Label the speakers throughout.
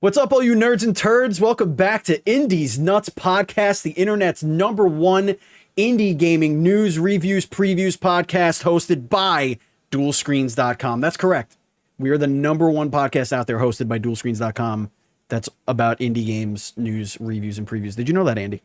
Speaker 1: What's up, all you nerds and turds? Welcome back to Indie's Nutz podcast, the internet's #1 indie gaming news, reviews, previews podcast hosted by DualScreens.com. That's correct. We are the #1 podcast out there hosted by DualScreens.com that's about indie games, news, reviews, and previews. Did you know that, Andy?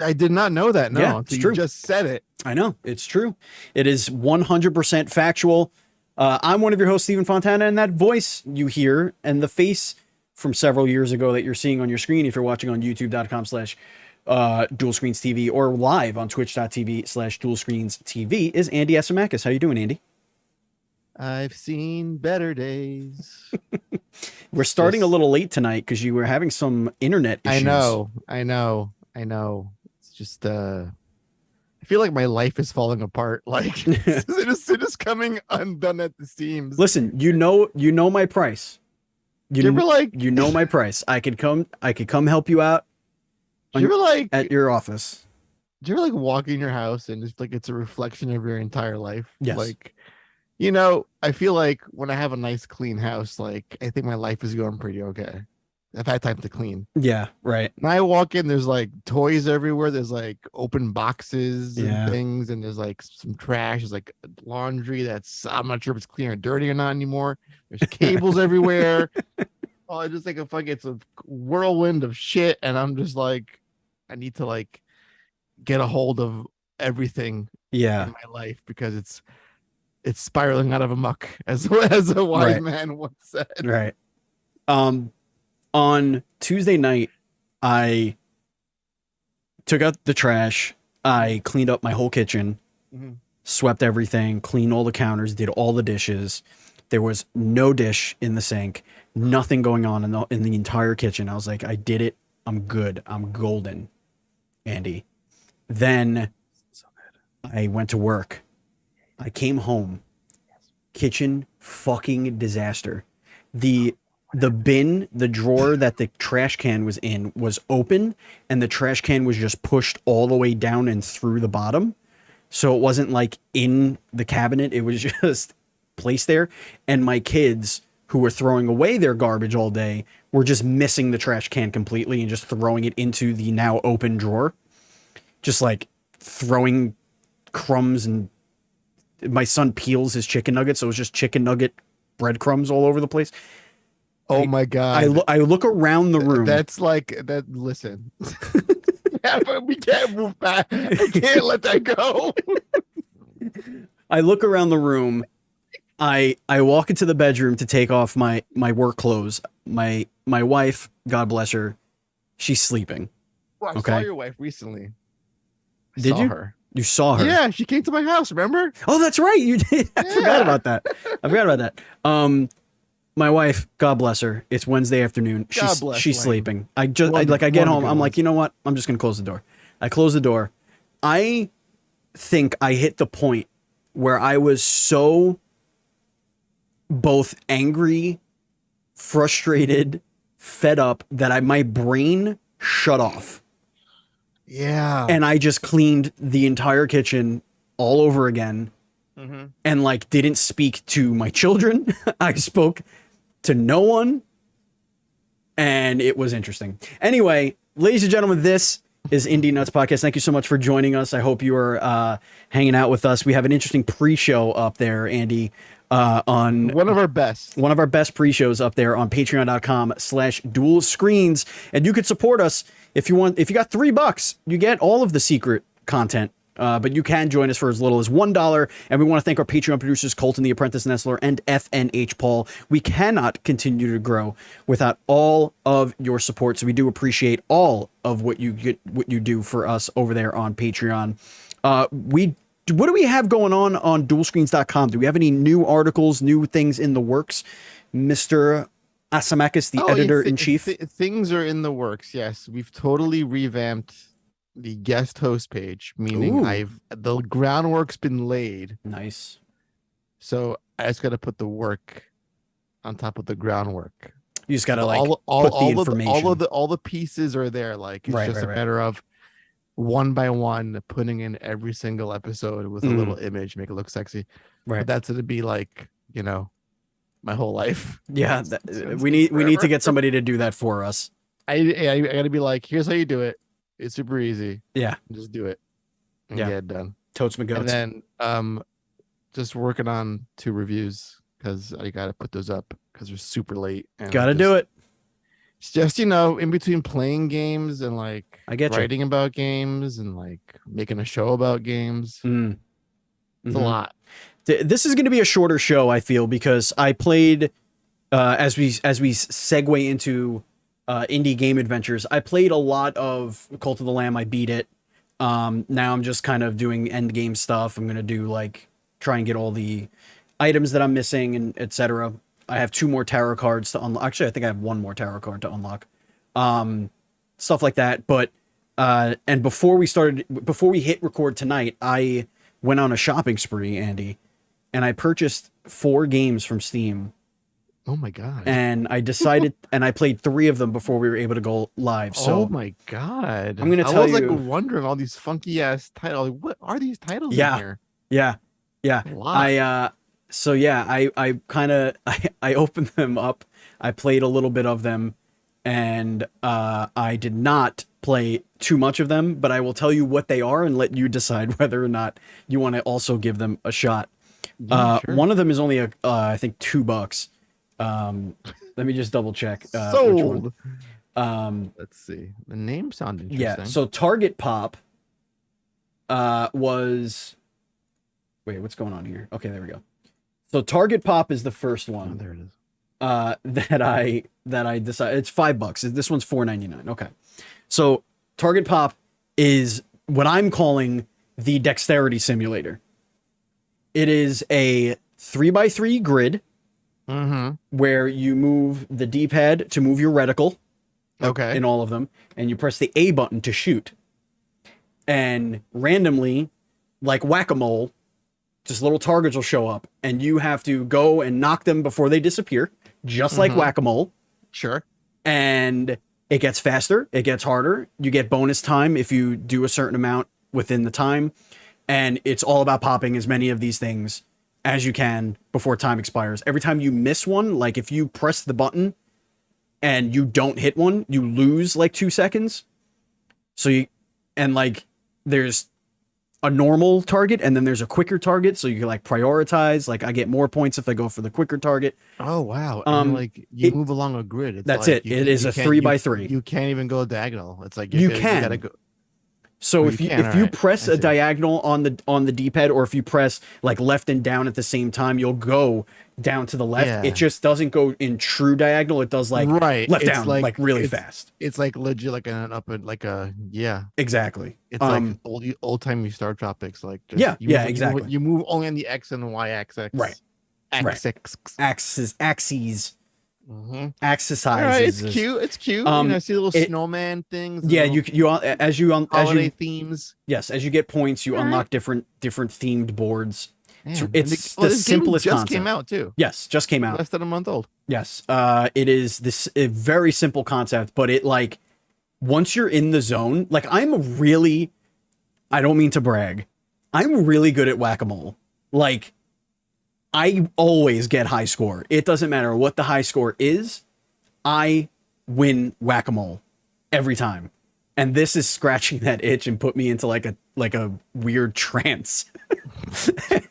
Speaker 2: I did not know that. No,
Speaker 1: yeah, it's true.
Speaker 2: You just said it.
Speaker 1: I know. It's true. It is 100% factual. I'm one of your hosts, Stephen Fontana, and that voice you hear and the face from several years ago that you're seeing on your screen if you're watching on youtube.com/DualScreensTV or live on twitch.tv/DualScreensTV is Andy Asimakis. How you doing, Andy?
Speaker 2: I've seen better days.
Speaker 1: We're starting a little late tonight because you were having some internet issues.
Speaker 2: I know. It's just I feel like my life is falling apart. Like it is coming undone at the seams.
Speaker 1: Listen, you know my price. You know my price. I could come help you out. At your office?
Speaker 2: Do you ever like walk in your house and it's like it's a reflection of your entire life?
Speaker 1: Yes.
Speaker 2: Like, I feel like when I have a nice clean house, like I think my life is going pretty okay. I've had time to clean.
Speaker 1: Yeah, right.
Speaker 2: And I walk in, there's like toys everywhere. There's like open boxes and things, and there's like some trash. There's like laundry I'm not sure if it's clean or dirty or not anymore. There's cables everywhere. Oh, it's just like it's a whirlwind of shit, and I'm just like, I need to like get a hold of everything in my life because it's spiraling out of amok, as a wise man once said.
Speaker 1: Right. On Tuesday night, I took out the trash. I cleaned up my whole kitchen, swept everything, cleaned all the counters, did all the dishes. There was no dish in the sink, nothing going on in the entire kitchen. I was like, I did it. I'm good. I'm golden, Andy. Then I went to work. I came home. Kitchen fucking disaster. The bin, the drawer that the trash can was in was open, and the trash can was just pushed all the way down and through the bottom. So it wasn't like in the cabinet. It was just placed there. And my kids, who were throwing away their garbage all day, were just missing the trash can completely and just throwing it into the now open drawer. Just like throwing crumbs, and my son peels his chicken nuggets. So it was just chicken nugget breadcrumbs all over the place.
Speaker 2: Oh my God.
Speaker 1: I look around the room.
Speaker 2: That's like that. Listen, yeah, but we can't move back. I can't let that go.
Speaker 1: I look around the room. I walk into the bedroom to take off my work clothes. My wife, God bless her, she's sleeping.
Speaker 2: Well, I saw your wife recently.
Speaker 1: Did you?
Speaker 2: Her.
Speaker 1: You saw her?
Speaker 2: Yeah, she came to my house. Remember?
Speaker 1: Oh, that's right. You did. I forgot about that. My wife, God bless her. It's Wednesday afternoon. She's sleeping. I get home. I'm like, you know what? I'm just gonna close the door. I close the door. I think I hit the point where I was so both angry, frustrated, fed up that my brain shut off.
Speaker 2: Yeah.
Speaker 1: And I just cleaned the entire kitchen all over again. And like didn't speak to my children. I spoke to no one. And it was interesting. Anyway, ladies and gentlemen, this is Indie Nutz Podcast. Thank you so much for joining us. I hope you are hanging out with us. We have an interesting pre-show up there, Andy. On
Speaker 2: one of our best
Speaker 1: pre-shows up there on patreon.com/dualscreens. And you could support us if you want. If you got $3, you get all of the secret content. But you can join us for as little as $1. And we want to thank our Patreon producers, Colton the Apprentice Nestler and FNH Paul. We cannot continue to grow without all of your support. So we do appreciate all of what you do for us over there on Patreon. What do we have going on dualscreens.com? Do we have any new articles, new things in the works? Mr. Asimakis, the editor-in-chief?
Speaker 2: Things are in the works, yes. We've totally revamped the guest host page, meaning the groundwork's been laid.
Speaker 1: Nice.
Speaker 2: So I just got to put the work on top of the groundwork.
Speaker 1: You just got to put the information.
Speaker 2: All the pieces are there. Like it's just a matter of one by one putting in every single episode with a little image, make it look sexy.
Speaker 1: Right.
Speaker 2: But that's going to be like, my whole life.
Speaker 1: Yeah,
Speaker 2: It's been
Speaker 1: we
Speaker 2: Steam
Speaker 1: need to
Speaker 2: forever.
Speaker 1: get somebody to do that for us.
Speaker 2: I gotta be like, here's how you do it. It's super easy.
Speaker 1: Yeah,
Speaker 2: Just do it and
Speaker 1: yeah.
Speaker 2: get it done.
Speaker 1: Totes my
Speaker 2: And
Speaker 1: goats.
Speaker 2: then just working on 2 reviews because I gotta put those up because they're super late. And
Speaker 1: Gotta do it.
Speaker 2: It's just, in between playing games and like
Speaker 1: I get you.
Speaker 2: writing about games and like making a show about games.
Speaker 1: Mm.
Speaker 2: It's a lot.
Speaker 1: This is going to be a shorter show, I feel, because I played as we segue into indie game adventures. I played a lot of Cult of the Lamb. I beat it. Now I'm just kind of doing end game stuff. I'm going to do like try and get all the items that I'm missing and etc. I have 2 more tarot cards to unlock. Actually, I think I have 1 more tarot card to unlock. Stuff like that. But and before we hit record tonight, I went on a shopping spree, Andy, and I purchased 4 games from Steam.
Speaker 2: Oh my god.
Speaker 1: And I decided and I played 3 of them before we were able to go live. So
Speaker 2: oh my god.
Speaker 1: I'm gonna tell you,
Speaker 2: like wondering all these funky ass titles. Like, what are these titles in here?
Speaker 1: Yeah. So yeah, I kind of I opened them up. I played a little bit of them, and I did not play too much of them, but I will tell you what they are and let you decide whether or not you want to also give them a shot.
Speaker 2: Yeah, sure.
Speaker 1: One of them is only I think $2. Let me just double check.
Speaker 2: Sold.
Speaker 1: Which one.
Speaker 2: Let's see. The name sounds interesting.
Speaker 1: Yeah. So Target Pop was. Wait, what's going on here? Okay, there we go. So Target Pop is the first one.
Speaker 2: Oh, there it is.
Speaker 1: That I decided it's $5. This one's $4.99. Okay. So Target Pop is what I'm calling the dexterity simulator. It is a 3x3 grid where you move the D-pad to move your reticle.
Speaker 2: Okay.
Speaker 1: In all of them, and you press the A button to shoot. And randomly, like whack-a-mole, just little targets will show up, and you have to go and knock them before they disappear, just like whack-a-mole.
Speaker 2: Sure.
Speaker 1: And it gets faster, it gets harder. You get bonus time if you do a certain amount within the time. And it's all about popping as many of these things as you can before time expires. Every time you miss one, like if you press the button and you don't hit one, you lose like 2 seconds. So there's a normal target and then there's a quicker target. So you can like prioritize. Like I get more points if I go for the quicker target.
Speaker 2: Oh, wow. And like you move along a grid. It's
Speaker 1: that's
Speaker 2: like
Speaker 1: it. It is a 3x3.
Speaker 2: You can't even go diagonal. It's like
Speaker 1: you
Speaker 2: gotta go.
Speaker 1: So if you press a diagonal on the D-pad, or if you press like left and down at the same time, you'll go down to the left.
Speaker 2: Yeah.
Speaker 1: It just doesn't go in true diagonal. It does like left
Speaker 2: it's
Speaker 1: down, like really fast.
Speaker 2: It's like legit, like an up and like a
Speaker 1: Exactly.
Speaker 2: It's like old timey Star Tropics, like just,
Speaker 1: exactly.
Speaker 2: You move only on the X and Y axis.
Speaker 1: Right. Axes. Exercises.
Speaker 2: All right, it's cute. It's cute. I see little snowman things.
Speaker 1: Yeah, holiday
Speaker 2: themes.
Speaker 1: Yes, as you get points, you unlock different themed boards.
Speaker 2: Man,
Speaker 1: it's the simplest
Speaker 2: just
Speaker 1: concept.
Speaker 2: Came out too.
Speaker 1: Yes, just came out.
Speaker 2: Less than a month old.
Speaker 1: Yes. It is a very simple concept, but it like once you're in the zone, like I don't mean to brag, I'm really good at whack-a-mole. Like I always get high score. It doesn't matter what the high score is. I win whack-a-mole every time. And this is scratching that itch and put me into like a weird trance.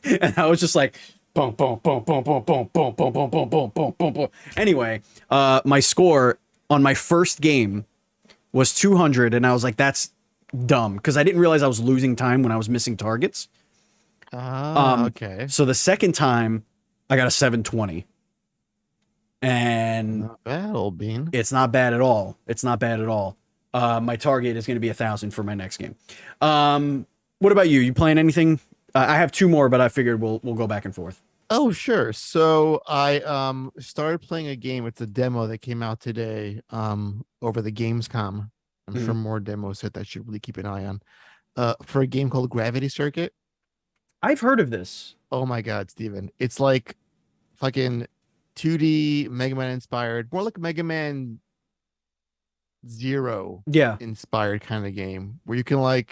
Speaker 1: And I was just like, boom, boom, boom, boom, boom, boom, boom, boom, boom, boom, boom, boom, boom, boom. Anyway, my score on my first game was 200, and I was like, that's dumb, because I didn't realize I was losing time when I was missing targets.
Speaker 2: Okay.
Speaker 1: So the second time, I got a 720. And
Speaker 2: not bad, old bean.
Speaker 1: It's not bad at all. It's not bad at all. My target is going to be 1,000 for my next game. What about you? You playing anything? I have 2 more, but I figured we'll go back and forth.
Speaker 2: Oh, sure. So I started playing a game. It's a demo that came out today over the Gamescom. I'm sure more demos hit that should really keep an eye on. For a game called Gravity Circuit.
Speaker 1: I've heard of this.
Speaker 2: Oh my God, Steven. It's like fucking 2D Mega Man inspired, more like Mega Man Zero inspired kind of game where you can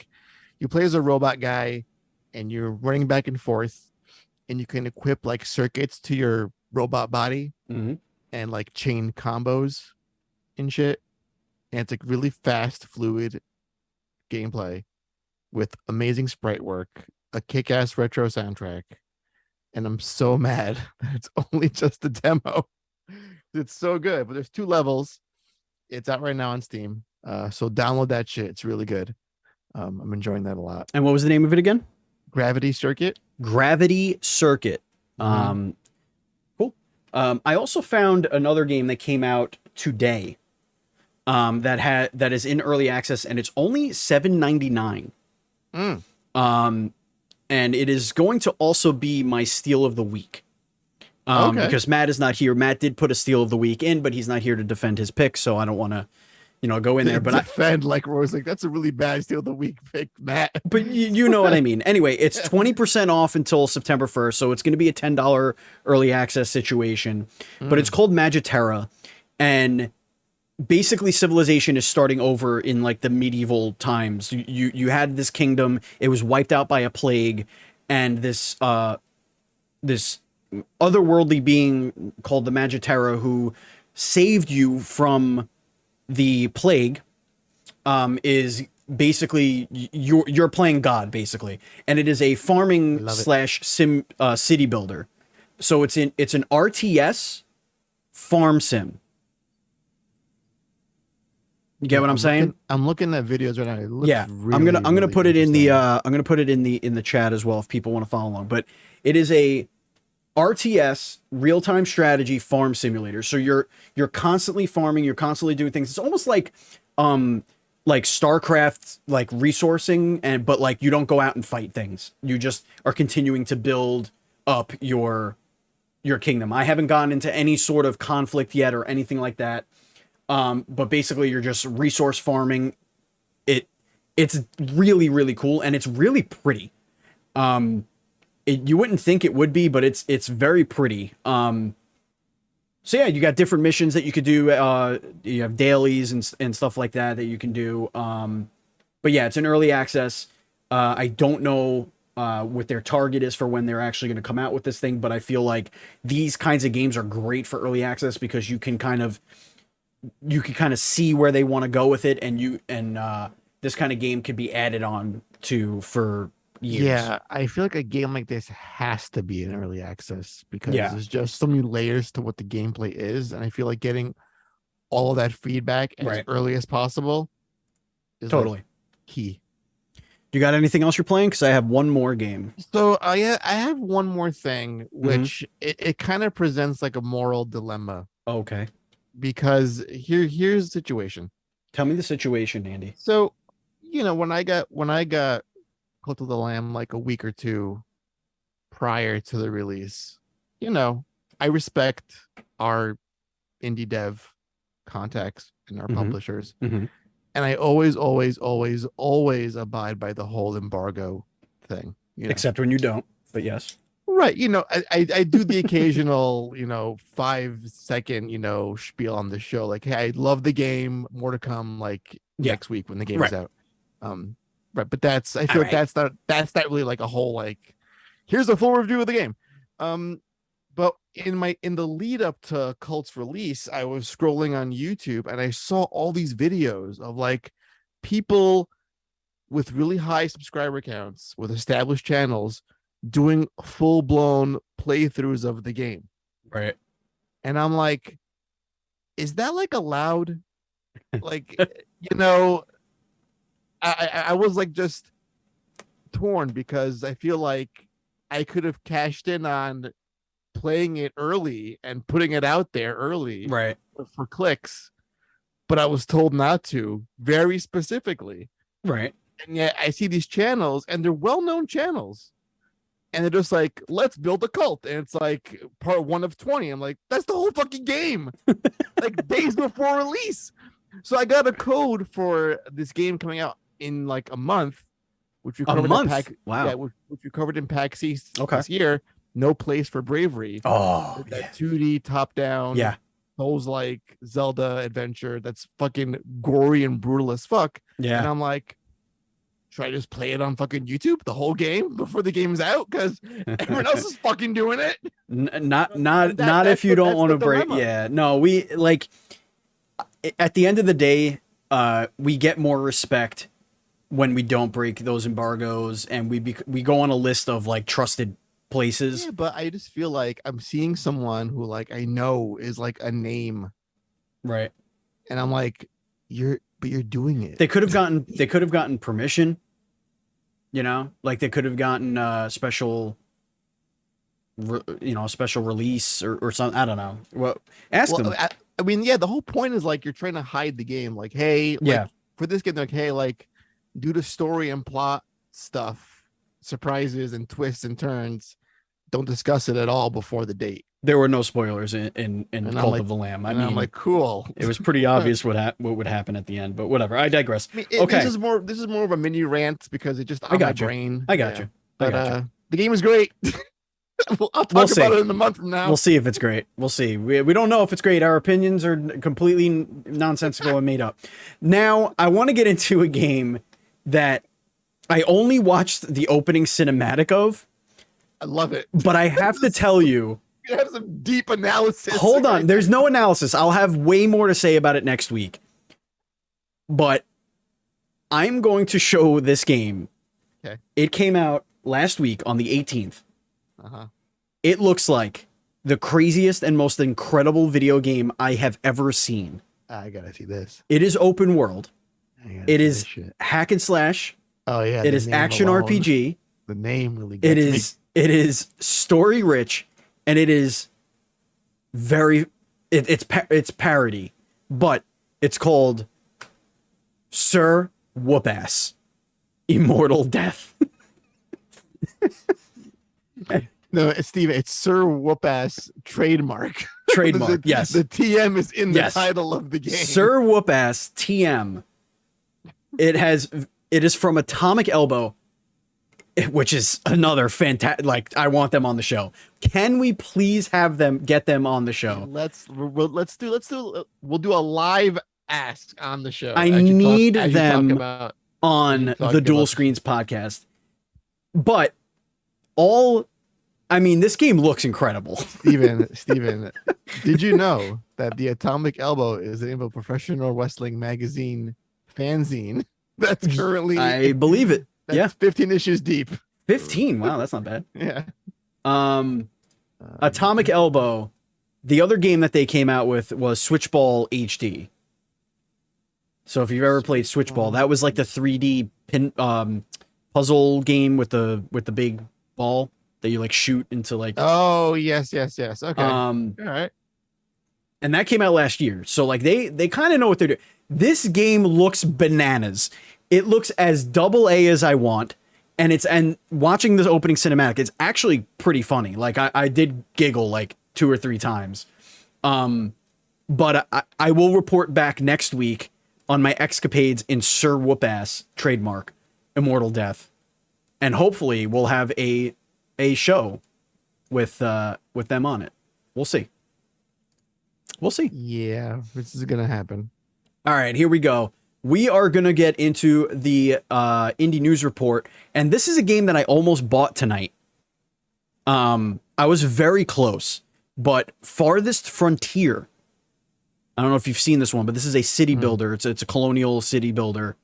Speaker 2: you play as a robot guy and you're running back and forth and you can equip like circuits to your robot body
Speaker 1: Mm-hmm.
Speaker 2: and like chain combos and shit. And it's like really fast, fluid gameplay with amazing sprite work, a kick-ass retro soundtrack. And I'm so mad that it's only just a demo. It's so good, but there's 2 levels. It's out right now on Steam. So download that shit. It's really good. I'm enjoying that a lot.
Speaker 1: And what was the name of it again?
Speaker 2: Gravity Circuit.
Speaker 1: Gravity Circuit.
Speaker 2: Mhm.
Speaker 1: Cool. I also found another game that came out today. That is in early access, and it's only $7.99. And it is going to also be my steal of the week.
Speaker 2: Okay.
Speaker 1: Because Matt is not here. Matt did put a steal of the week in, but he's not here to defend his pick, so I don't want to, go in there. But
Speaker 2: defend like Rose, like that's a really bad steal of the week pick, Matt.
Speaker 1: But you know what I mean. Anyway, it's 20% off until September 1st, so it's going to be a $10 early access situation. But it's called Magiterra, and basically civilization is starting over in like the medieval times. You had this kingdom, it was wiped out by a plague, and this otherworldly being called the Magiterra, who saved you from the plague, is basically you're playing God basically, and it is a farming / sim city builder. So it's an RTS farm sim. You get what I'm saying?
Speaker 2: I'm looking at videos right now. It looks really,
Speaker 1: I'm gonna
Speaker 2: really
Speaker 1: put it in the in the chat as well if people want to follow along. But it is a RTS real-time strategy farm simulator. So you're constantly farming, you're constantly doing things. It's almost like StarCraft, like resourcing, but like you don't go out and fight things. You just are continuing to build up your kingdom. I haven't gotten into any sort of conflict yet or anything like that. But basically you're just resource farming. It's really, really cool, and it's really pretty. You wouldn't think it would be, but it's very pretty. So yeah, you got different missions that you could do. You have dailies and stuff like that you can do. But yeah, it's in early access. I don't know what their target is for when they're actually going to come out with this thing, but I feel like these kinds of games are great for early access because you can kind of see where they want to go with it, and this kind of game could be added on to for years.
Speaker 2: Yeah, I feel like a game like this has to be in early access because there's just so many layers to what the gameplay is, and I feel like getting all of that feedback as early as possible is
Speaker 1: totally
Speaker 2: like key.
Speaker 1: You got anything else you're playing? Because I have one more game.
Speaker 2: So I have one more thing, which it kind of presents like a moral dilemma.
Speaker 1: Okay.
Speaker 2: Because here's the situation.
Speaker 1: Tell me the situation, Andy.
Speaker 2: So, when I got Cult of the Lamb like a week or two prior to the release, I respect our indie dev contacts and our publishers. And I always abide by the whole embargo thing.
Speaker 1: Except when you don't, but yes.
Speaker 2: Right. I do the occasional, 5-second, spiel on the show. Like, hey, I love the game. More to come like next week when the game is out. Right. But I feel like that's not really like a whole, like, here's a full review of the game. But in the lead up to Cult's release, I was scrolling on YouTube and I saw all these videos of like people with really high subscriber counts with established channels doing full-blown playthroughs of the game.
Speaker 1: Right.
Speaker 2: And I'm like, is that like allowed? Like, I was like just torn because I feel like I could have cashed in on playing it early and putting it out there early for clicks, but I was told not to, very specifically.
Speaker 1: Right.
Speaker 2: And yet I see these channels and they're well-known channels. And they're just like, let's build a cult. And it's like part 1 of 20. I'm like, that's the whole fucking game. Like days before release. So I got a code for this game coming out in like a month, which we covered in pack.
Speaker 1: Wow.
Speaker 2: Yeah, which we covered in pack C
Speaker 1: okay.
Speaker 2: this year. No Place for Bravery.
Speaker 1: Oh,
Speaker 2: that 2D top down.
Speaker 1: Yeah.
Speaker 2: Souls like Zelda adventure that's fucking gory and brutal as fuck.
Speaker 1: Yeah.
Speaker 2: And I'm like, should I just play it on fucking YouTube the whole game before the game's out? Because everyone else is fucking doing it.
Speaker 1: Not if you don't want to break. Yeah, no, we like at the end of the day, we get more respect when we don't break those embargoes, and we go on a list of like trusted places.
Speaker 2: Yeah, but I just feel like I'm seeing someone who like I know is like a name,
Speaker 1: right?
Speaker 2: And I'm like, you're doing it.
Speaker 1: They could have gotten permission, you know, like they could have gotten special release or something. I don't know. Well, ask them.
Speaker 2: I mean, yeah, the whole point is like you're trying to hide the game. Like, hey,
Speaker 1: yeah,
Speaker 2: like, for this game, like, hey, like, due to story and plot stuff, surprises and twists and turns, don't discuss it at all before the date.
Speaker 1: There were no spoilers in Cult of the Lamb. I mean,
Speaker 2: I'm like, cool.
Speaker 1: It was pretty obvious what would happen at the end, but whatever. I digress.
Speaker 2: I mean,
Speaker 1: okay,
Speaker 2: this is more of a mini rant because it just on my brain.
Speaker 1: I got you.
Speaker 2: But the game is great. I'll talk about it in a month from now.
Speaker 1: We'll see if it's great. We'll see. We don't know if it's great. Our opinions are completely nonsensical and made up. Now, I want to get into a game that I only watched the opening cinematic of.
Speaker 2: I love it.
Speaker 1: But I have to tell you,
Speaker 2: you have some deep analysis.
Speaker 1: Hold on. There's no analysis. I'll have way more to say about it next week. But I'm going to show this game.
Speaker 2: Okay.
Speaker 1: It came out last week on the 18th.
Speaker 2: Uh-huh.
Speaker 1: It looks like the craziest and most incredible video game I have ever seen.
Speaker 2: I gotta see this.
Speaker 1: It is open world. It is hack and slash.
Speaker 2: Oh yeah.
Speaker 1: It is action RPG.
Speaker 2: The name really gets me.
Speaker 1: It is story rich, and it is very it's parody, but it's called Sir Whoopass Immortal Death.
Speaker 2: No, Steve, it's Sir Whoopass trademark.
Speaker 1: Trademark, yes.
Speaker 2: The TM is in the title of the game.
Speaker 1: Sir Whoopass TM. It is from Atomic Elbow, which is another fantastic. Like, I want them on the show. Can we please get them on the show?
Speaker 2: We'll do a live ask on the show.
Speaker 1: I need them on the Dual Screens podcast. But this game looks incredible.
Speaker 2: Steven, did you know that the Atomic Elbow is the name of a professional wrestling magazine fanzine that's currently...
Speaker 1: I believe it.
Speaker 2: That's 15 issues deep.
Speaker 1: 15? Wow, that's not bad.
Speaker 2: Yeah.
Speaker 1: Atomic Elbow, the other game that they came out with was Switchball HD. So if you've ever played Switchball, that was like the 3D puzzle game with the big ball that you like shoot into like.
Speaker 2: Oh yes. Okay. All right.
Speaker 1: And that came out last year, so like they kind of know what they're doing. This game looks bananas. It looks as AA as I want, and watching this opening cinematic, it's actually pretty funny. Like I did giggle like 2 or 3 times. But I will report back next week on my escapades in Sir Whoopass trademark Immortal Death, and hopefully we'll have a show with them on it. We'll see.
Speaker 2: Yeah, this is gonna happen.
Speaker 1: All right, here we go. We are gonna get into the indie news report, and this is a game that I almost bought tonight. I was very close, but Farthest Frontier. I don't know if you've seen this one, but this is a city builder. It's a colonial city builder.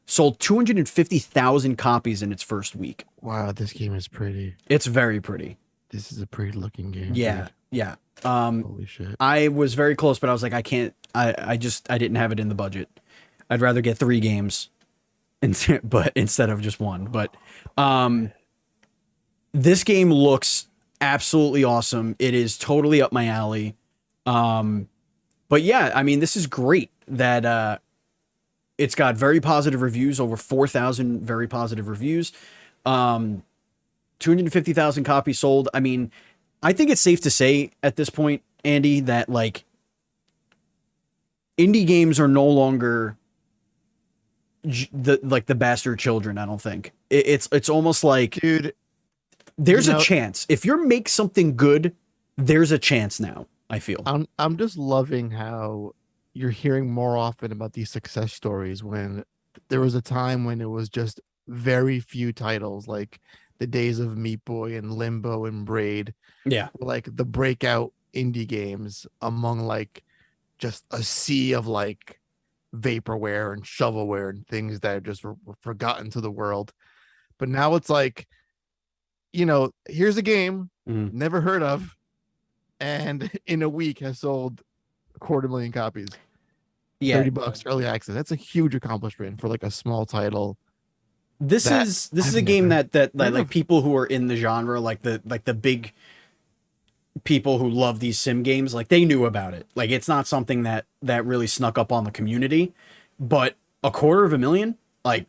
Speaker 1: Sold 250,000 copies in its first week.
Speaker 2: Wow, this game is pretty.
Speaker 1: It's very pretty.
Speaker 2: This is a pretty looking game.
Speaker 1: Yeah,
Speaker 2: dude.
Speaker 1: yeah.
Speaker 2: Holy shit.
Speaker 1: I was very close, but I was like, I can't. I didn't have it in the budget. I'd rather get 3 games, instead of just 1. But this game looks absolutely awesome. It is totally up my alley. But yeah, I mean, this is great that it's got very positive reviews, over 4,000 very positive reviews. 250,000 copies sold. I mean, I think it's safe to say at this point, Andy, that like indie games are no longer the bastard children. I don't think it's almost like,
Speaker 2: dude,
Speaker 1: there's a chance if you make something good, there's a chance now. I feel
Speaker 2: I'm just loving how you're hearing more often about these success stories when there was a time when it was just very few titles, like the days of Meat Boy and Limbo and Braid,
Speaker 1: Yeah.
Speaker 2: like the breakout indie games among like just a sea of like vaporware and shovelware and things that just were forgotten to the world. But now it's like, here's a game never heard of, and in a week has sold 250,000 copies.
Speaker 1: Yeah.
Speaker 2: $30 early access. That's a huge accomplishment for like a small title.
Speaker 1: This is
Speaker 2: I've
Speaker 1: a game
Speaker 2: never
Speaker 1: that
Speaker 2: heard
Speaker 1: like
Speaker 2: of.
Speaker 1: people who are in the genre, like the big people who love these sim games, like they knew about it. Like it's not something that really snuck up on the community, but 250,000, like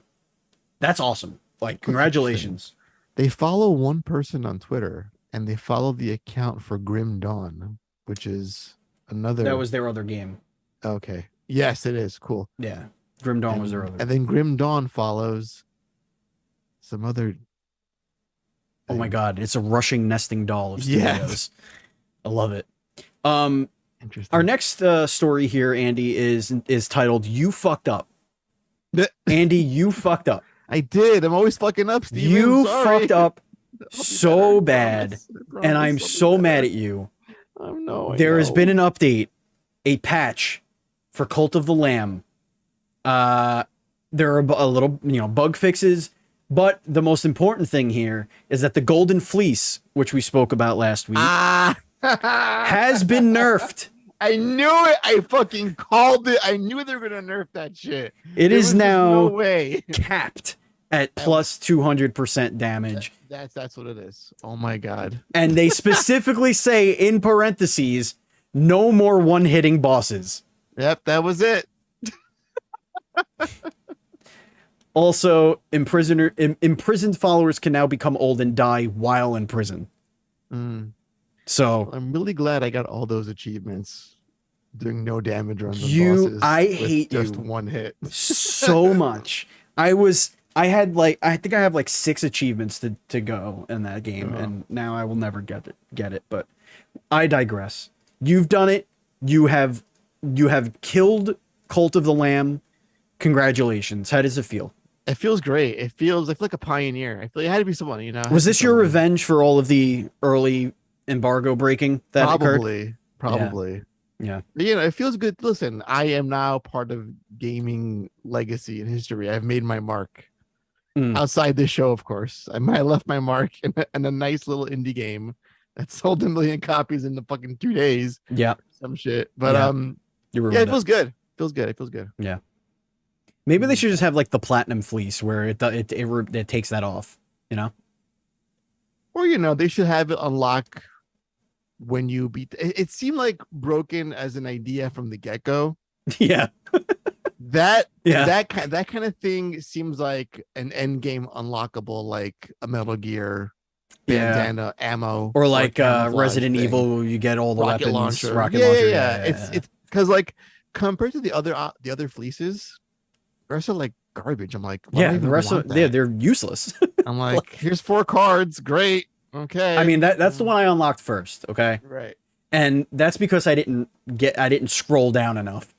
Speaker 1: that's awesome. Like congratulations.
Speaker 2: They follow one person on Twitter, and they follow the account for Grim Dawn, which is another.
Speaker 1: That was their other game.
Speaker 2: Okay. Yes, it is. Cool.
Speaker 1: Yeah. Grim Dawn was their other.
Speaker 2: And then Grim Dawn follows some other.
Speaker 1: Oh my God. It's a rushing nesting doll of studios.
Speaker 2: Yes.
Speaker 1: I love it.
Speaker 2: Interesting.
Speaker 1: Our next story here, Andy, is titled "You Fucked Up." Andy, you fucked up.
Speaker 2: I did. I'm always fucking up, Steven.
Speaker 1: You
Speaker 2: Sorry.
Speaker 1: fucked up so bad, and I'm so mad at you. There has been an update, a patch for Cult of the Lamb. There are a little, bug fixes, but the most important thing here is that the Golden Fleece, which we spoke about last week, has been nerfed.
Speaker 2: I knew it. I fucking called it. I knew they were gonna nerf that shit.
Speaker 1: It is now
Speaker 2: no way
Speaker 1: capped at plus 200% damage.
Speaker 2: That's what it is. Oh my God.
Speaker 1: And they specifically say in parentheses, no more one-hitting bosses.
Speaker 2: Yep, that was it.
Speaker 1: Also, imprisoned followers can now become old and die while in prison. So
Speaker 2: I'm really glad I got all those achievements doing no damage on the bosses.
Speaker 1: I hate
Speaker 2: just
Speaker 1: you
Speaker 2: one hit
Speaker 1: so much. I have like 6 achievements to go in that game, and now I will never get it. But I digress. You've done it. You have killed Cult of the Lamb. Congratulations. How does it feel?
Speaker 2: It feels great. I feel like a pioneer. I feel it had to be someone,
Speaker 1: Was this your revenge for all of the early embargo breaking that occurred?
Speaker 2: Probably.
Speaker 1: Yeah.
Speaker 2: It feels good. Listen, I am now part of gaming legacy and history. I've made my mark. Outside this show, of course. I left my mark in a nice little indie game that sold 1 million copies in the fucking 2 days.
Speaker 1: Yeah.
Speaker 2: Some shit. But it feels good. It feels good.
Speaker 1: Yeah. Maybe they should just have like the platinum fleece where it takes that off,
Speaker 2: Or they should have it unlock when you beat. It seemed like broken as an idea from the get-go.
Speaker 1: Yeah.
Speaker 2: That kind of thing seems like an end game unlockable, like a Metal Gear bandana ammo,
Speaker 1: or like Resident
Speaker 2: thing.
Speaker 1: Evil. You get all the
Speaker 2: rocket
Speaker 1: weapons,
Speaker 2: launcher.
Speaker 1: rocket launcher.
Speaker 2: Yeah. It's because like compared to the other fleeces, the rest are like garbage. I'm like,
Speaker 1: the rest of they're useless.
Speaker 2: I'm like, here's 4 cards, great, okay.
Speaker 1: I mean that's the one I unlocked first, okay,
Speaker 2: right,
Speaker 1: and that's because I didn't scroll down enough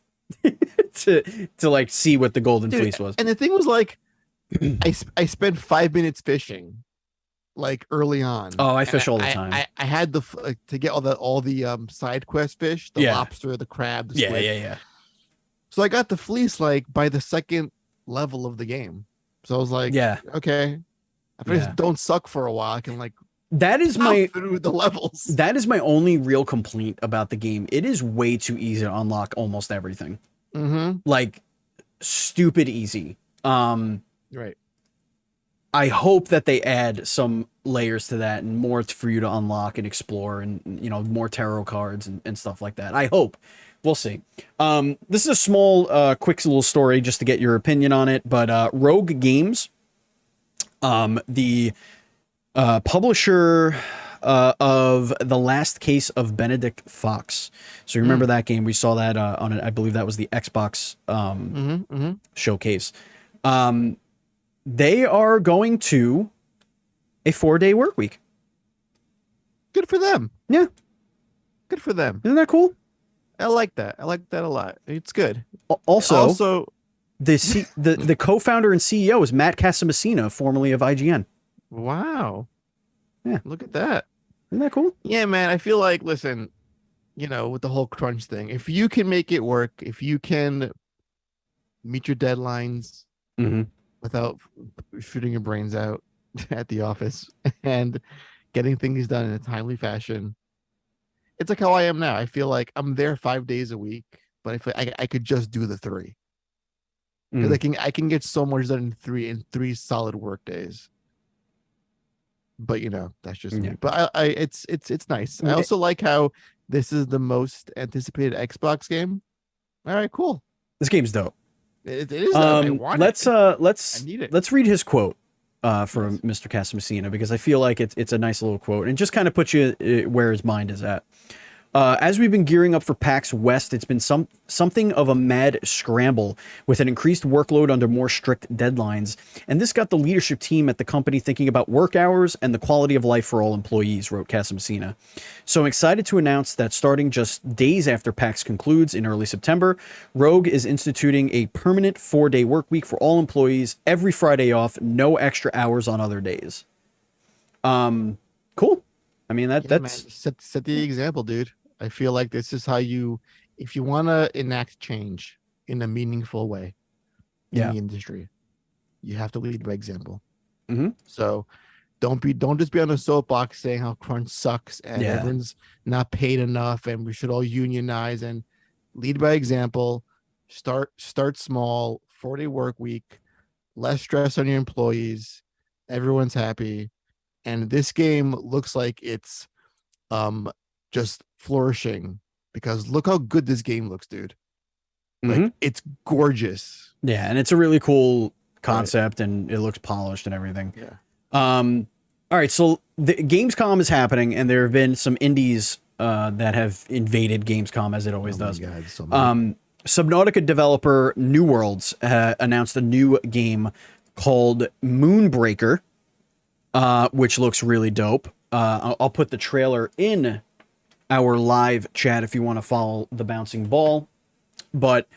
Speaker 1: to like see what the Golden Fleece was.
Speaker 2: And the thing was like, I spent 5 minutes fishing, like early on.
Speaker 1: Oh, I fish all the time.
Speaker 2: I had to get all the side quest fish, the lobster, the crab, the squid.
Speaker 1: Yeah.
Speaker 2: So I got the fleece like by the second level of the game. So I was like, okay, if I just don't suck for a while, I can like
Speaker 1: that is my
Speaker 2: through the levels.
Speaker 1: That is my only real complaint about the game. It is way too easy to unlock almost everything. Like stupid easy.
Speaker 2: Right.
Speaker 1: I hope that they add some layers to that and more for you to unlock and explore, and more tarot cards and stuff like that. I hope. We'll see. This is a small, quick little story just to get your opinion on it. But Rogue Games, the publisher of The Last Case of Benedict Fox. So you remember that game? We saw that on it. I believe that was the Xbox showcase. They are going to a 4-day work week.
Speaker 2: Good for them.
Speaker 1: Yeah.
Speaker 2: Good for them.
Speaker 1: Isn't that cool?
Speaker 2: I like that. I like that a lot. It's good.
Speaker 1: Also, the co-founder and CEO is Matt Casamassina, formerly of IGN.
Speaker 2: Wow.
Speaker 1: Yeah.
Speaker 2: Look at that.
Speaker 1: Isn't that cool?
Speaker 2: Yeah, man. I feel like, listen, with the whole crunch thing, if you can make it work, if you can meet your deadlines without shooting your brains out at the office and getting things done in a timely fashion, it's like how I am now. I feel like I'm there 5 days a week, but I feel I could just do the 3. Because I can get so much done in three solid work days. But that's just me. But it's nice. I also like how this is the most anticipated Xbox game. All right, cool.
Speaker 1: This game's dope.
Speaker 2: It is. I want
Speaker 1: let's
Speaker 2: I need it.
Speaker 1: Let's read his quote from Mr. Casamassina, because I feel like it's a nice little quote and just kind of puts you where his mind is at. As we've been gearing up for PAX West, it's been something of a mad scramble with an increased workload under more strict deadlines. And this got the leadership team at the company thinking about work hours and the quality of life for all employees, wrote Casamassina. So I'm excited to announce that starting just days after PAX concludes in early September, Rogue is instituting a permanent 4-day work week for all employees, every Friday off, no extra hours on other days. Cool. I mean, that's
Speaker 2: man, set the example, dude. I feel like this is how if you want to enact change in a meaningful way in the industry, you have to lead by example. So don't just be on a soapbox saying how crunch sucks and everyone's not paid enough and we should all unionize, and lead by example. Start small. 4-day work week, less stress on your employees. Everyone's happy. And this game looks like it's just flourishing, because look how good this game looks, dude. Like it's gorgeous.
Speaker 1: Yeah, and it's a really cool concept, and it looks polished and everything. All right, so the Gamescom is happening, and there have been some indies that have invaded Gamescom, as it always does.
Speaker 2: God, so
Speaker 1: Subnautica developer New Worlds announced a new game called Moonbreaker, which looks really dope. I'll put the trailer in our live chat if you want to follow the bouncing ball. But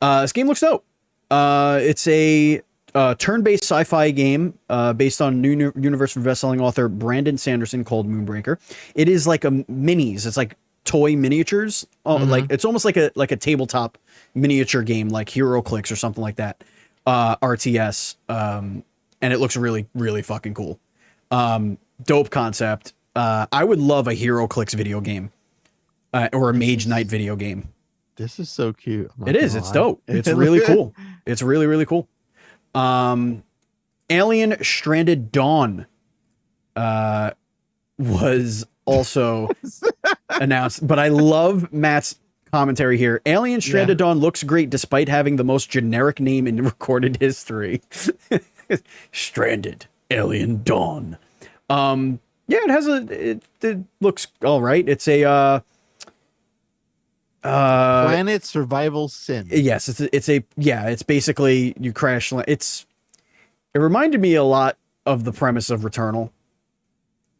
Speaker 1: this game looks dope. It's a turn-based sci-fi game based on new Universal best-selling author Brandon Sanderson, called Moonbreaker. It is like a minis. It's like toy miniatures. Like it's almost like a tabletop miniature game, like HeroClix or something like that. RTS. And it looks really, really fucking cool. Dope concept. I would love a HeroClix video game, or a Mage Knight video game.
Speaker 2: This is so cute.
Speaker 1: It is. It's dope. It's really cool. It's really, really cool. Alien Stranded Dawn was also announced, but I love Matt's commentary here. Alien Stranded Dawn looks great despite having the most generic name in recorded history. Stranded Alien Dawn. Yeah, it looks all right. It's a
Speaker 2: Planet Survival Sim.
Speaker 1: Yes, it's basically you crash. It reminded me a lot of the premise of Returnal,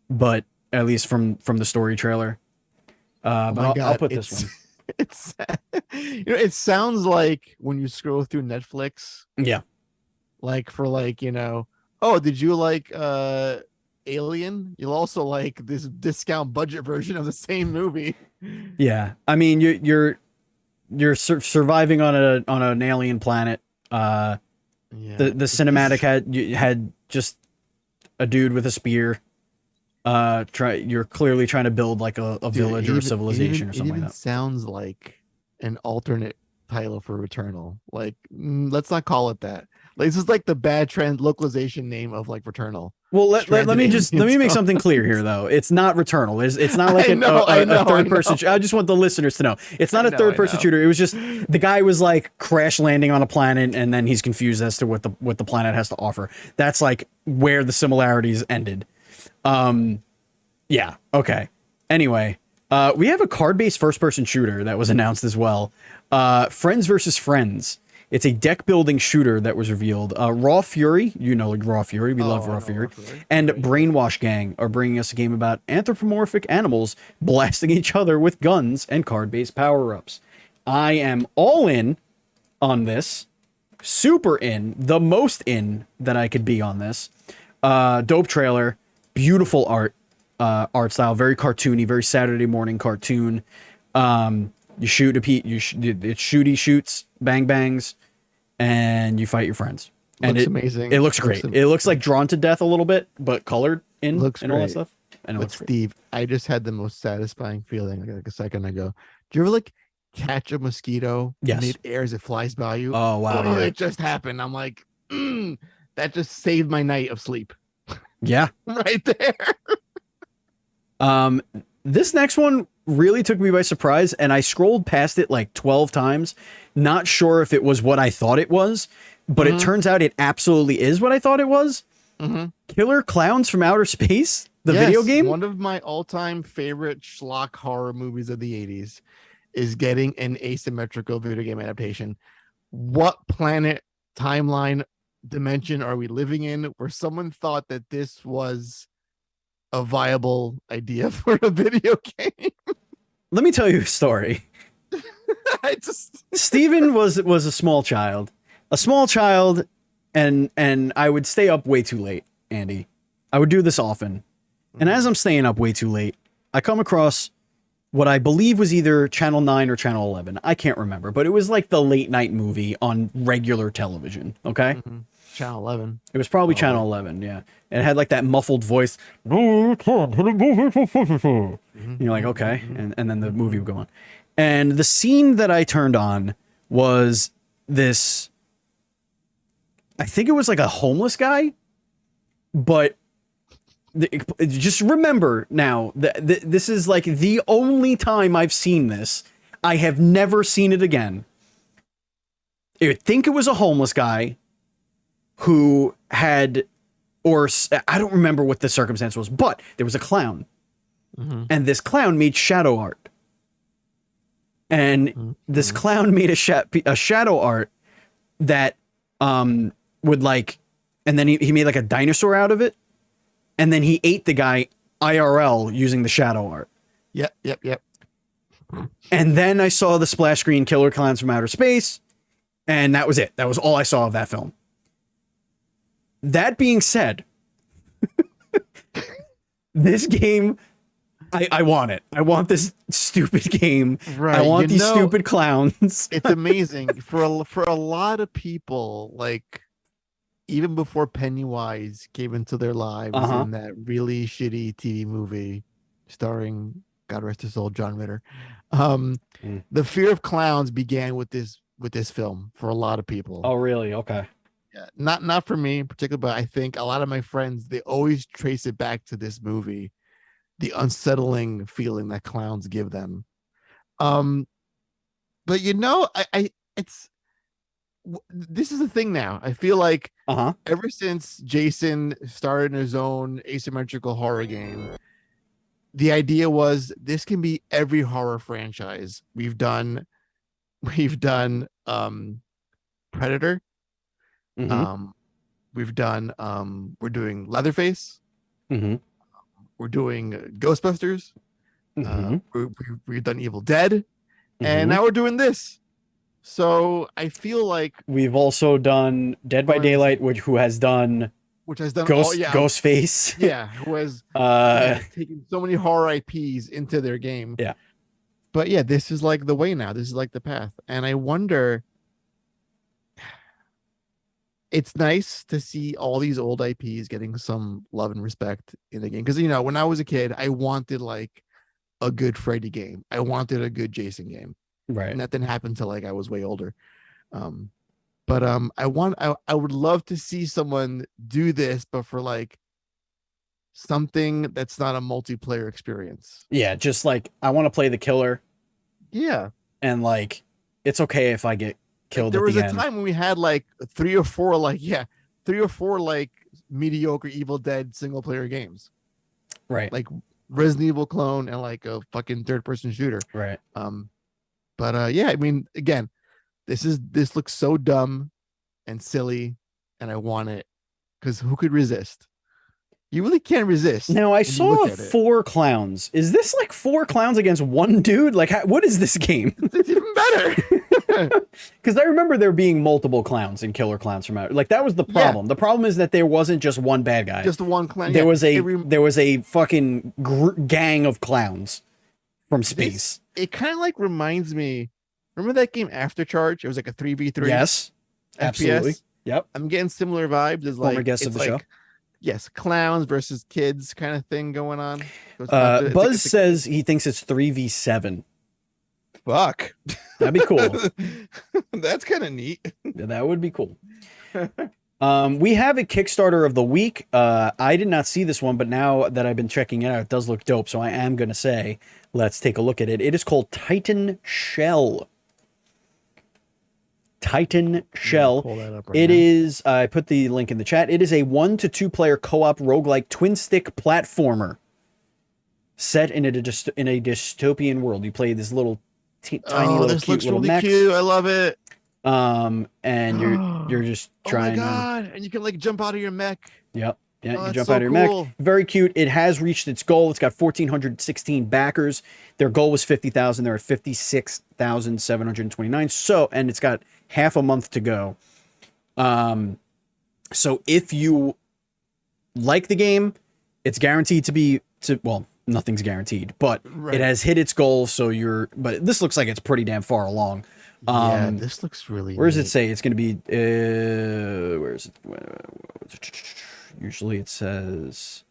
Speaker 1: but at least from the story trailer. But I'll put this one.
Speaker 2: It sounds like when you scroll through Netflix.
Speaker 1: Yeah.
Speaker 2: Like for oh, did you like Alien? You'll also like this discount budget version of the same movie.
Speaker 1: Yeah, I mean you're surviving on an alien planet. The cinematic had just a dude with a spear. You're clearly trying to build like a village or a civilization or something like that.
Speaker 2: Sounds like an alternate title for Returnal. Like, let's not call it that. Like, this is like the bad trend localization name of like Returnal.
Speaker 1: Well, let me make something clear here, though. It's not Returnal. It's not like a third person. I just want the listeners to know it's not a third person shooter. It was just the guy was like crash landing on a planet, and then he's confused as to what the planet has to offer. That's like where the similarities ended. Yeah. Okay. Anyway, we have a card-based first-person shooter that was announced as well. Friends versus Friends. It's a deck-building shooter that was revealed. Raw Fury, Raw Fury. We love Raw Fury. And Brainwash Gang are bringing us a game about anthropomorphic animals blasting each other with guns and card-based power-ups. I am all in on this. super in, the most in that I could be on this. Dope trailer, beautiful art style, very cartoony, very Saturday morning cartoon. You shoot it's shooty shoots, bang bangs, and you fight your friends. And
Speaker 2: Looks amazing.
Speaker 1: It looks great. It looks like Drawn to Death a little bit, but colored in
Speaker 2: Looks
Speaker 1: and all that
Speaker 2: great.
Speaker 1: stuff. And it
Speaker 2: But
Speaker 1: looks great.
Speaker 2: Steve, I just had the most satisfying feeling like a second ago. Do you ever like catch a mosquito
Speaker 1: Yes.
Speaker 2: mid-air as it flies by you?
Speaker 1: Oh wow!
Speaker 2: Oh,
Speaker 1: Yeah.
Speaker 2: it just happened. I'm like, that just saved my night of sleep
Speaker 1: Yeah.
Speaker 2: right there.
Speaker 1: This next one really took me by surprise, and I scrolled past it like 12 times, not sure if it was what I thought it was, but it turns out it absolutely is what I thought it was. Killer Klowns from Outer Space, the video game.
Speaker 2: One of my all-time favorite schlock horror movies of the 80s is getting an asymmetrical video game adaptation. What planet, timeline, dimension are we living in where someone thought that this was a viable idea for a video game?
Speaker 1: Let me tell you a story. Steven was a small child. And I would stay up way too late, Andy. I would do this often. And as I'm staying up way too late, I come across what I believe was either Channel 9 or Channel 11. I can't remember, but it was like the late night movie on regular television, okay?
Speaker 2: Channel 11.
Speaker 1: It was probably Channel 11, yeah. And it had like that muffled voice. You're like, okay. And then the movie would go on. And the scene that I turned on was this, I think it was like a homeless guy, but just remember now that this is like the only time I've seen this. I have never seen it again. I think it was a homeless guy who had, or I don't remember what the circumstance was, but there was a clown, and this clown made shadow art, and this clown made a shadow art that would like, and then he made like a dinosaur out of it, and then he ate the guy IRL using the shadow art.
Speaker 2: Yep.
Speaker 1: And then I saw the splash screen Killer Klowns from Outer Space, and that was it. That was all I saw of that film. That being said, this game, I want it. I want this stupid game.
Speaker 2: Right.
Speaker 1: I want these stupid clowns.
Speaker 2: It's amazing for a lot of people, like even before Pennywise came into their lives in that really shitty TV movie starring, God rest his soul, John Ritter. The fear of clowns began with this film for a lot of people.
Speaker 1: Oh, really? Okay.
Speaker 2: Yeah, not for me in particular, but I think a lot of my friends, they always trace it back to this movie, the unsettling feeling that clowns give them. But this is the thing now. I feel like ever since Jason started in his own asymmetrical horror game, the idea was this can be every horror franchise. We've done Predator. We've done we're doing Leatherface. We're doing Ghostbusters. We've done Evil Dead, and now we're doing this. So I feel like
Speaker 1: we've also done Dead by Daylight, which has done Ghostface.
Speaker 2: Yeah, who has taken so many horror IPs into their game.
Speaker 1: Yeah.
Speaker 2: But yeah, this is like the way now. This is like the path. And I wonder, it's nice to see all these old IPs getting some love and respect in the game. Because, when I was a kid, I wanted like a good Freddy game. I wanted a good Jason game.
Speaker 1: Right.
Speaker 2: And that didn't happen until like I was way older. But I would love to see someone do this, but for like something that's not a multiplayer experience.
Speaker 1: Yeah, just like I want to play the killer.
Speaker 2: Yeah.
Speaker 1: And like it's okay if I get killed.
Speaker 2: There
Speaker 1: at
Speaker 2: was
Speaker 1: the
Speaker 2: a
Speaker 1: end.
Speaker 2: time when we had like three or four like mediocre Evil Dead single player games.
Speaker 1: Right.
Speaker 2: Like Resident Evil clone and like a fucking third person shooter.
Speaker 1: Right.
Speaker 2: But yeah, I mean, again, this looks so dumb and silly, and I want it because who could resist? You really can't resist.
Speaker 1: Now I saw 4 clowns. Is this like 4 clowns against one dude? Like, what is this game?
Speaker 2: It's even better.
Speaker 1: Because I remember there being multiple clowns in Killer Klowns from Outer. Like that was the problem. The problem is that there wasn't just one bad guy.
Speaker 2: Just the one clown.
Speaker 1: There was a fucking gang of clowns from space.
Speaker 2: It kind of like reminds me. Remember that game After Charge? It was like a 3v3.
Speaker 1: Yes,
Speaker 2: FPS.
Speaker 1: absolutely. Yep.
Speaker 2: I'm getting similar vibes as like
Speaker 1: former guest of the show.
Speaker 2: Yes, clowns versus kids kind of thing going on.
Speaker 1: Buzz says he thinks it's 3v7.
Speaker 2: Fuck.
Speaker 1: That'd be cool.
Speaker 2: That's kind of neat.
Speaker 1: That would be cool. We have a Kickstarter of the week. I did not see this one, but now that I've been checking it out, it does look dope. So I am going to say, let's take a look at it. It is called Titan Shell. Titan Shell.
Speaker 2: Pull that up right
Speaker 1: It
Speaker 2: now.
Speaker 1: is, I put the link in the chat. It is a 1 to 2 player co-op roguelike twin stick platformer set in a dystopian world. You play this little tiny little
Speaker 2: this
Speaker 1: cute
Speaker 2: looks
Speaker 1: little
Speaker 2: really
Speaker 1: mechs.
Speaker 2: cute. I love it.
Speaker 1: And you're just trying.
Speaker 2: Oh my god! And you can like jump out of your mech.
Speaker 1: Yep. Yeah,
Speaker 2: Oh,
Speaker 1: you
Speaker 2: that's
Speaker 1: jump
Speaker 2: so
Speaker 1: out of your
Speaker 2: cool.
Speaker 1: mech. Very cute. It has reached its goal. It's got 1,416 backers. Their goal was 50,000. They're at 56,729. So, and it's got half a month to go. So if you like the game, it's guaranteed well, nothing's guaranteed, but it has hit its goal. So but this looks like it's pretty damn far along.
Speaker 2: Yeah, this looks really.
Speaker 1: Where does it say it's going to be? Where is it? Usually it says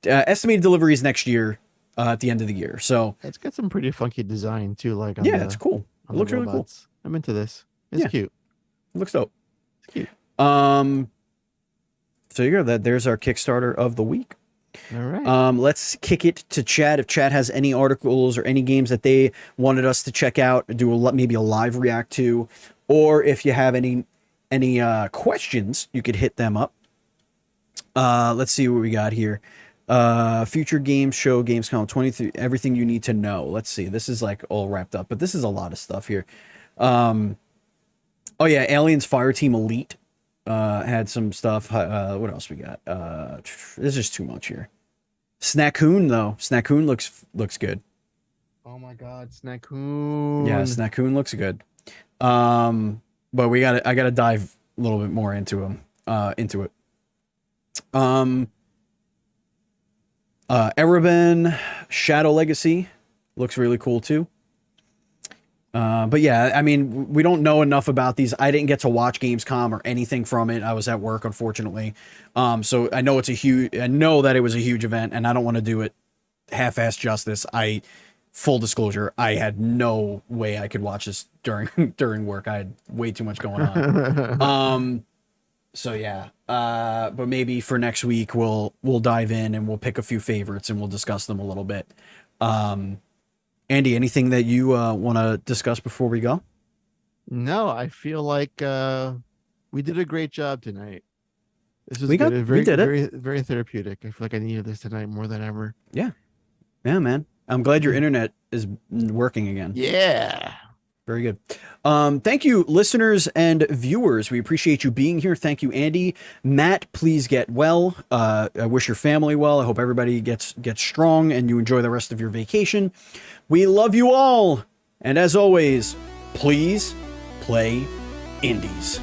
Speaker 1: estimated deliveries next year at the end of the year. So
Speaker 2: it's got some pretty funky design too. Like
Speaker 1: it's cool. It looks really cool.
Speaker 2: I'm into this. It's cute.
Speaker 1: It looks dope.
Speaker 2: It's cute.
Speaker 1: So you go. There's our Kickstarter of the week.
Speaker 2: All right.
Speaker 1: Let's kick it to Chad. If Chad has any articles or any games that they wanted us to check out, maybe a live react to, or if you have any questions, you could hit them up. Let's see what we got here. Future games show, Gamescom 23, everything you need to know. Let's see. This is like all wrapped up, but this is a lot of stuff here. Oh yeah, Aliens Fireteam Elite had some stuff. What else we got? There's just too much here. Snackoon though. Snackoon looks good.
Speaker 2: Oh my god, Snackoon.
Speaker 1: Yeah, Snackoon looks good. But I gotta dive a little bit more into it. Everban Shadow Legacy looks really cool too. But yeah, I mean, we don't know enough about these. I didn't get to watch Gamescom or anything from it. I was at work, unfortunately. So I know I know that it was a huge event, and I don't want to do it half-assed justice. Full disclosure, I had no way I could watch this during work. I had way too much going on. So yeah, but maybe for next week we'll dive in and we'll pick a few favorites and we'll discuss them a little bit. Andy, anything that you want to discuss before we go?
Speaker 2: No, I feel like we did a great job tonight. This was
Speaker 1: we
Speaker 2: good.
Speaker 1: did it.
Speaker 2: Very, very therapeutic. I feel like I needed this tonight more than ever.
Speaker 1: Yeah, man. I'm glad your internet is working again.
Speaker 2: Yeah.
Speaker 1: Very good. Thank you, listeners and viewers. We appreciate you being here. Thank you, Andy. Matt, please get well. I wish your family well. I hope everybody gets strong and you enjoy the rest of your vacation. We love you all. And as always, please play indies.